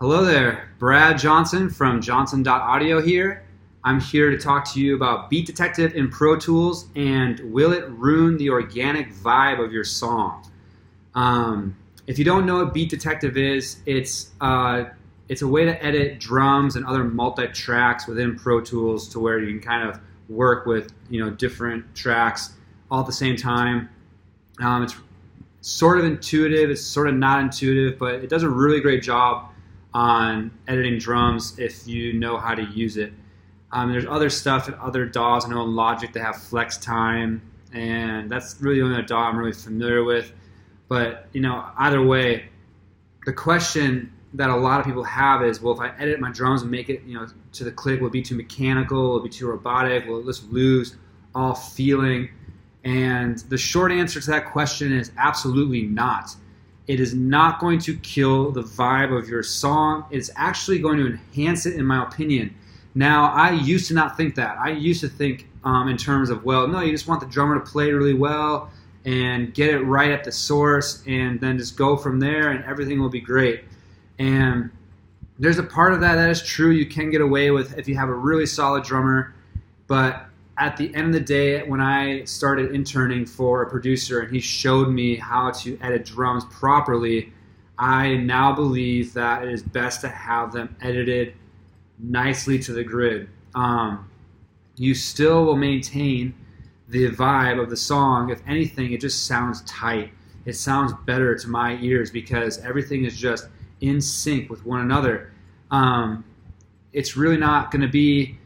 Hello there, Brad Johnson from johnson.audio here. I'm here to talk to you about Beat Detective in Pro Tools and will it ruin the organic vibe of your song? If you don't know what Beat Detective is, it's a way to edit drums and other multi-tracks within Pro Tools to where you can kind of work with different tracks all at the same time. It's sort of intuitive, it's sort of not intuitive, but it does a really great job on editing drums if you know how to use it. There's other stuff and other DAWs. I know in Logic they have flex time, and that's really the only DAW I'm really familiar with. But either way, the question that a lot of people have is, well, if I edit my drums and make it to the click, will it be too mechanical? Will it be too robotic? Will it just lose all feeling? And the short answer to that question is absolutely not. It is not going to kill the vibe of your song. It's actually going to enhance it, in my opinion. Now, I used to not think that. I used to think in terms of, well, no, you just want the drummer to play really well and get it right at the source and then just go from there and everything will be great. And there's a part of that is true. You can get away with if you have a really solid drummer, but at the end of the day, when I started interning for a producer and he showed me how to edit drums properly, I now believe that it is best to have them edited nicely to the grid. You still will maintain the vibe of the song. If anything, it just sounds tight. It sounds better to my ears because everything is just in sync with one another. It's really not going to be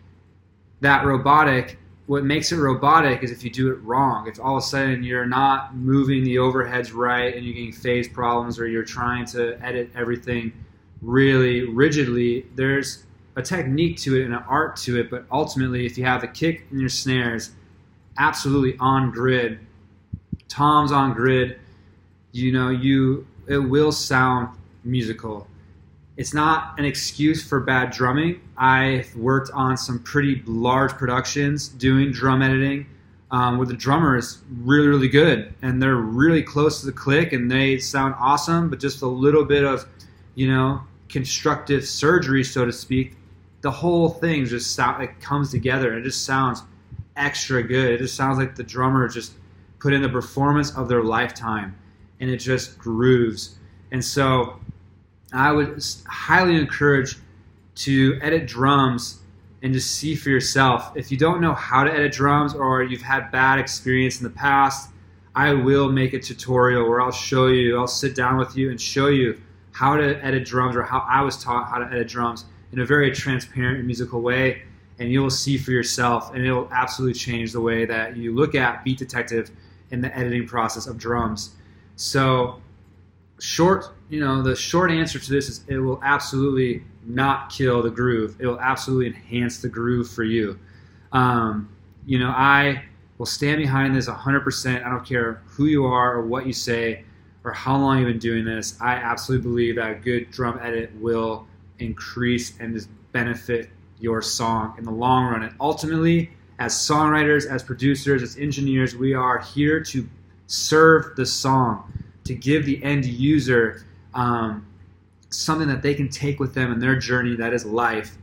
that robotic. What makes it robotic is if you do it wrong. If all of a sudden you're not moving the overheads right and you're getting phase problems, or you're trying to edit everything really rigidly, there's a technique to it and an art to it, but ultimately if you have the kick and your snares absolutely on grid, toms on grid, it will sound musical. It's not an excuse for bad drumming. I've worked on some pretty large productions doing drum editing where the drummer is really, really good and they're really close to the click and they sound awesome, but just a little bit of, constructive surgery, so to speak, the whole thing just it comes together and it just sounds extra good. It just sounds like the drummer just put in the performance of their lifetime and it just grooves. And so I would highly encourage to edit drums and just see for yourself. If you don't know how to edit drums or you've had bad experience in the past, I will make a tutorial where I'll sit down with you and show you how to edit drums, or how I was taught how to edit drums in a very transparent and musical way, and you'll see for yourself, and it'll absolutely change the way that you look at Beat Detective in the editing process of drums. So the short answer to this is it will absolutely not kill the groove. It will absolutely enhance the groove for you. I will stand behind this 100%. I don't care who you are or what you say or how long you've been doing this. I absolutely believe that a good drum edit will increase and just benefit your song in the long run. And ultimately, as songwriters, as producers, as engineers, we are here to serve the song, to give the end user something that they can take with them in their journey that is life,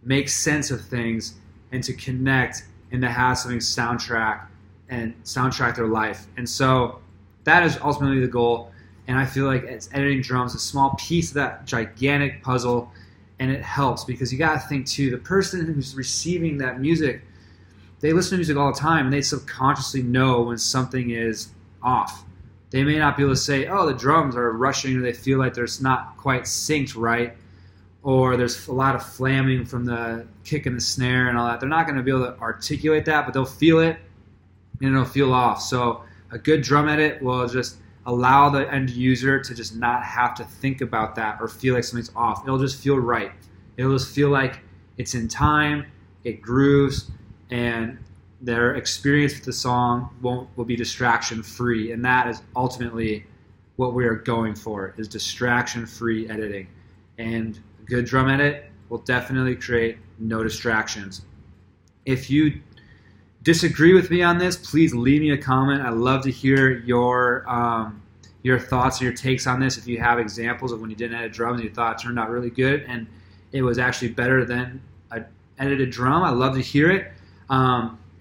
make sense of things, and to connect and to have something soundtrack their life. And so that is ultimately the goal. And I feel like it's editing drums, a small piece of that gigantic puzzle, and it helps because you got to think too, the person who's receiving that music, they listen to music all the time and they subconsciously know when something is off. They may not be able to say, oh, the drums are rushing, or they feel like there's not quite synced right, or there's a lot of flamming from the kick and the snare and all that. They're not going to be able to articulate that, but they'll feel it and it'll feel off. So a good drum edit will just allow the end user to just not have to think about that or feel like something's off. It'll just feel right. It'll just feel like it's in time, it grooves, and their experience with the song will be distraction free, and that is ultimately what we are going for, is distraction free editing. And a good drum edit will definitely create no distractions. If you disagree with me on this, please leave me a comment. I'd love to hear your your thoughts or your takes on this. If you have examples of when you didn't edit drums and you thought it turned out really good and it was actually better than an edited drum, I'd love to hear it.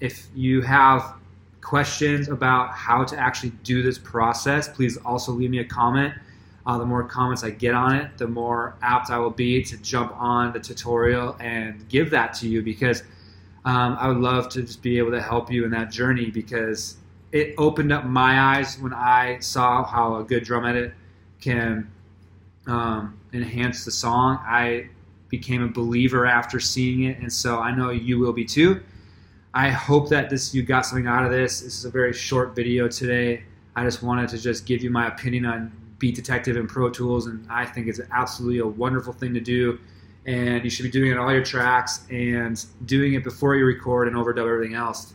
If you have questions about how to actually do this process, please also leave me a comment. The more comments I get on it, the more apt I will be to jump on the tutorial and give that to you, because I would love to just be able to help you in that journey, because it opened up my eyes when I saw how a good drum edit can enhance the song. I became a believer after seeing it, and so I know you will be too. I hope that you got something out of this. This is a very short video today. I just wanted to just give you my opinion on Beat Detective and Pro Tools, and I think it's absolutely a wonderful thing to do, and you should be doing it on all your tracks and doing it before you record and overdub everything else.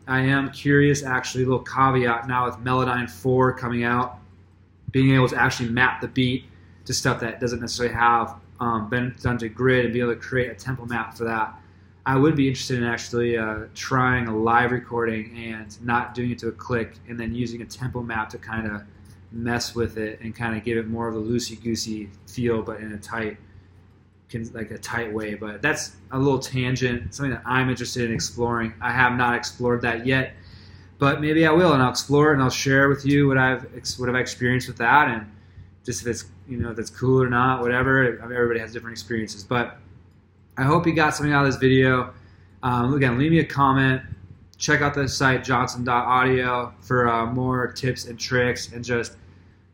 I am curious, actually, a little caveat now with Melodyne 4 coming out, being able to actually map the beat to stuff that doesn't necessarily have been done to grid and be able to create a tempo map for that. I would be interested in actually trying a live recording and not doing it to a click, and then using a tempo map to kind of mess with it and kind of give it more of a loosey-goosey feel, but in a tight way. But that's a little tangent, something that I'm interested in exploring. I have not explored that yet, but maybe I will, and I'll explore it and I'll share with you what I've experienced with that, and just if it's if it's cool or not, whatever. Everybody has different experiences, but I hope you got something out of this video. Again, leave me a comment. Check out the site johnson.audio for more tips and tricks and just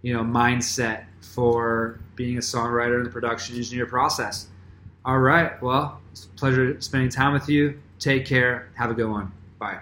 mindset for being a songwriter in the production engineer process. All right, well, it's a pleasure spending time with you. Take care. Have a good one. Bye.